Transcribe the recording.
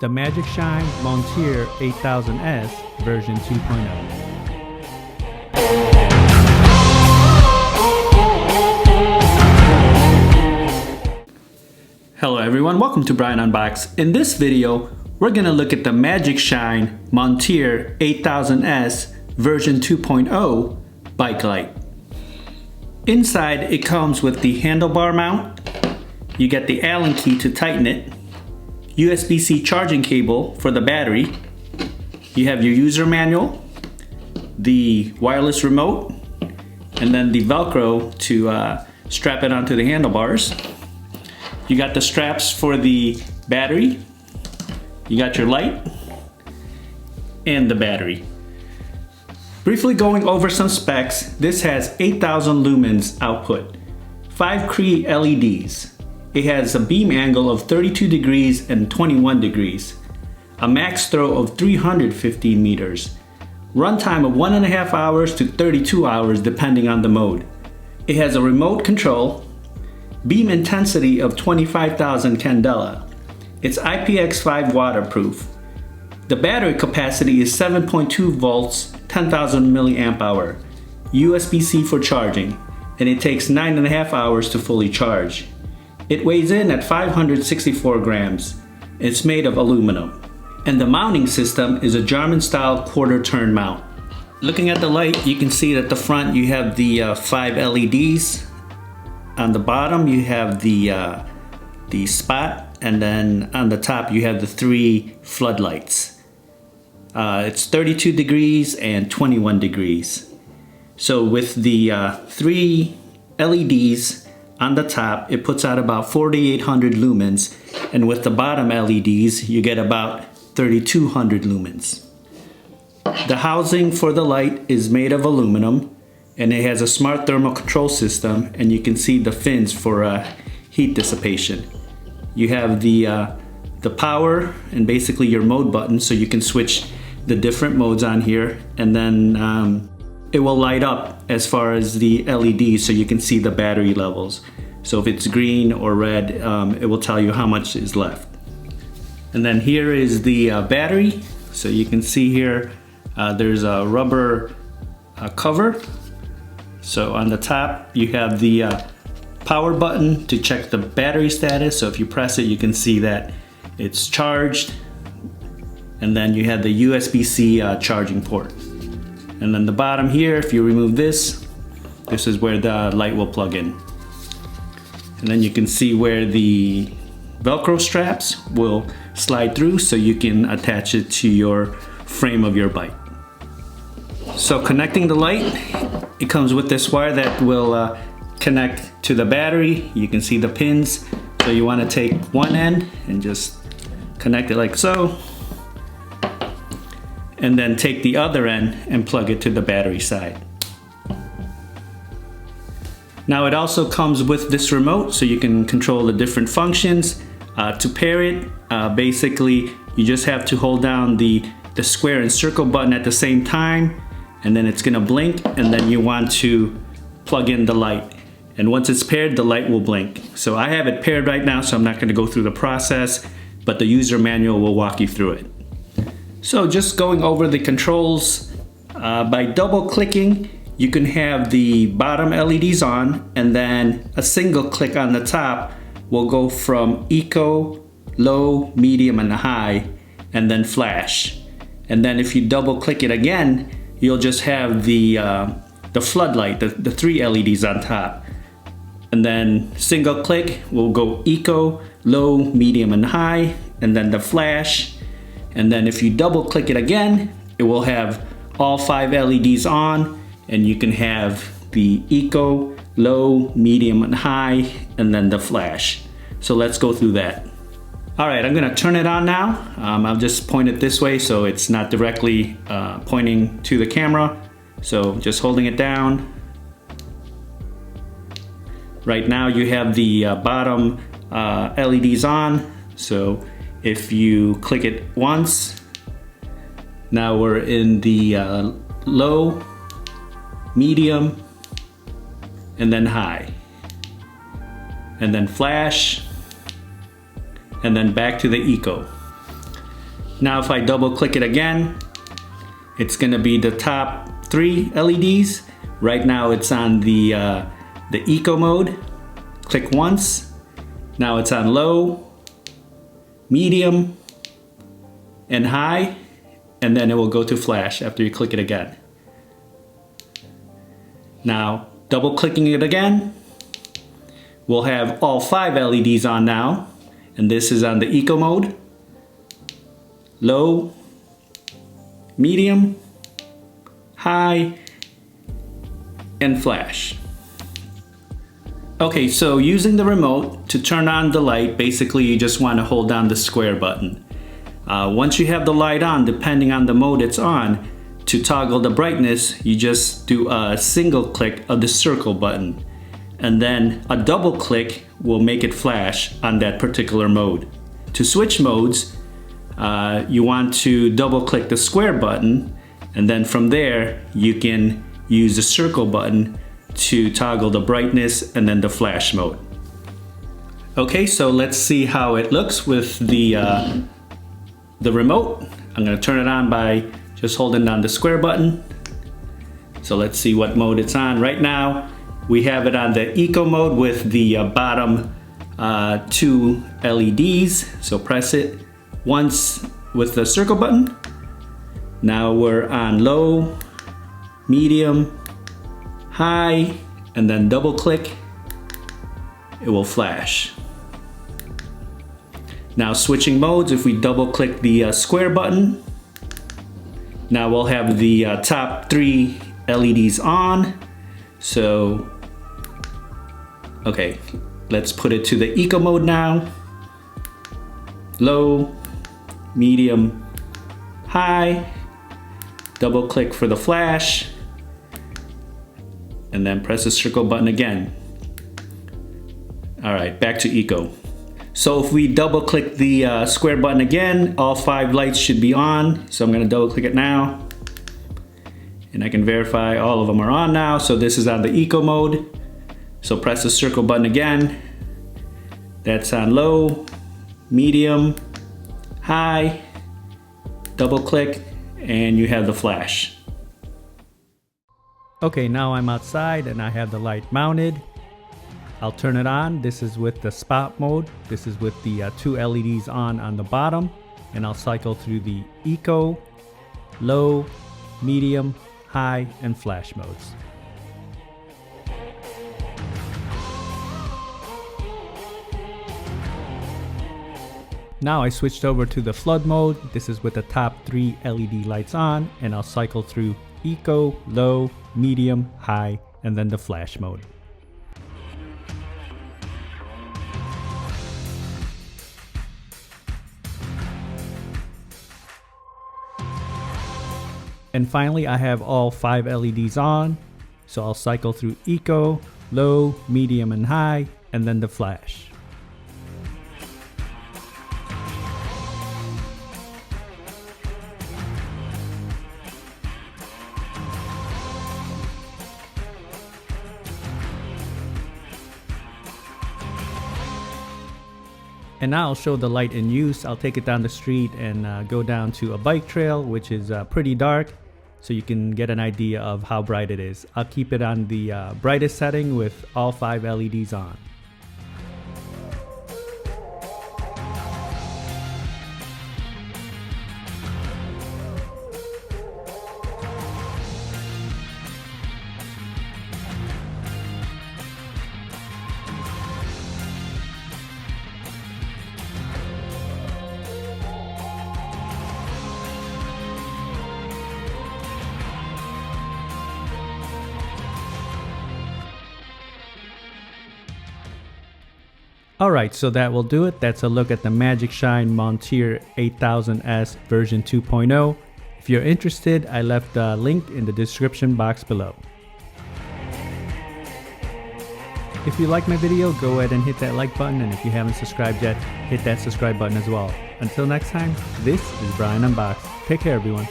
the Magicshine Monteer 8000S version 2.0. Hello everyone, welcome to Brian Unboxed. In this video, we're going to look at the Magicshine Monteer 8000S version 2.0 Bike Light. Inside, it comes with the handlebar mount. You get the Allen key to tighten it, USB-C charging cable for the battery. You have your user manual, the wireless remote, and then the Velcro to strap it onto the handlebars. You got the straps for the battery. You got your light and the battery. Briefly going over some specs, this has 8,000 lumens output, 5 Cree LEDs. It has a beam angle of 32 degrees and 21 degrees, a max throw of 315 meters, runtime of 1.5 hours to 32 hours depending on the mode. It has a remote control, beam intensity of 25,000 candela. It's IPX5 waterproof. The battery capacity is 7.2 volts, 10,000 milliamp hour, USB-C for charging, and it takes 9.5 hours to fully charge. It weighs in at 564 grams. It's made of aluminum. And the mounting system is a German-style quarter-turn mount. Looking at the light, you can see that at the front you have the 5 LEDs. On the bottom you have the spot, and then on the top you have the 3 floodlights. It's 32 degrees and 21 degrees. So with the 3 LEDs on the top, it puts out about 4,800 lumens, and with the bottom LEDs, you get about 3,200 lumens. The housing for the light is made of aluminum, and it has a smart thermal control system, and you can see the fins for heat dissipation. You have the power and basically your mode button, so you can switch the different modes on here, and then it will light up as far as the LED, so you can see the battery levels. So if it's green or red, it will tell you how much is left. And then here is the battery. So you can see here there's a rubber cover. So on the top you have the power button to check the battery status. So if you press it, you can see that it's charged. And then you have the USB-C charging port. And then the bottom here, if you remove this is where the light will plug in. And then you can see where the Velcro straps will slide through, so you can attach it to your frame of your bike. So connecting the light, it comes with this wire that will connect to the battery. You can see the pins. So you want to take one end and just connect it like so, and then take the other end and plug it to the battery side. Now it also comes with this remote, so you can control the different functions. To pair it, basically you just have to hold down the square and circle button at the same time, and then it's gonna blink, and then you want to plug in the light. And once it's paired, the light will blink. So I have it paired right now, so I'm not gonna go through the process, but the user manual will walk you through it. So just going over the controls, by double clicking, you can have the bottom LEDs on, and then a single click on the top will go from eco, low, medium, and high, and then flash. And then if you double click it again, you'll just have the floodlight, the 3 LEDs on top. And then single click will go eco, low, medium, and high, and then the flash. And then if you double click it again, it will have all 5 LEDs on, and you can have the eco, low, medium, and high, and then the flash. So let's go through that. All right, I'm gonna turn it on now. I'll just point it this way so it's not directly pointing to the camera. So just holding it down. Right now you have the bottom LEDs on. So if you click it once, now we're in the low, medium, and then high, and then flash, and then back to the eco. Now if I double click it again, it's gonna be the top 3 LEDs. Right now it's on the eco mode. Click once. Now it's on low, medium, and high, and then it will go to flash after you click it again. Now double clicking it again, we'll have all 5 LEDs on now, and this is on the eco mode, low, medium, high, and flash. Okay, so using the remote to turn on the light, basically you just want to hold down the square button. Once you have the light on, depending on the mode it's on, to toggle the brightness, you just do a single click of the circle button, and then a double click will make it flash on that particular mode. To switch modes, you want to double click the square button, and then from there you can use the circle button to toggle the brightness and then the flash mode. Okay, so let's see how it looks with the remote. I'm going to turn it on by just holding down the square button. So let's see what mode it's on. Right now we have it on the eco mode with the bottom 2 LEDs. So press it once with the circle button. Now we're on low, medium, high, and then double click, it will flash. Now switching modes, if we double click the square button, now we'll have the top 3 LEDs on. So, okay, let's put it to the eco mode now. Low, medium, high, double click for the flash, and then press the circle button again. All right, back to eco. So if we double click the square button again, all 5 lights should be on. So I'm gonna double click it now, and I can verify all of them are on now. So this is on the eco mode. So press the circle button again. That's on low, medium, high, double click, and you have the flash. Okay, now I'm outside and I have the light mounted. I'll turn it on. This is with the spot mode. This is with the 2 LEDs on the bottom. And I'll cycle through the eco, low, medium, high, and flash modes. Now I switched over to the flood mode. This is with the top 3 LED lights on, and I'll cycle through eco, low, medium, high, and then the flash mode. And finally, I have all 5 LEDs on, so I'll cycle through eco, low, medium, and high, and then the flash. And now I'll show the light in use. I'll take it down the street and go down to a bike trail, which is pretty dark, so you can get an idea of how bright it is. I'll keep it on the brightest setting with all 5 LEDs on. Alright, so that will do it. That's a look at the Magicshine Monteer 8000S version 2.0. If you're interested, I left a link in the description box below. If you like my video, go ahead and hit that like button, and if you haven't subscribed yet, hit that subscribe button as well. Until next time, this is Brian Unboxed. Take care, everyone.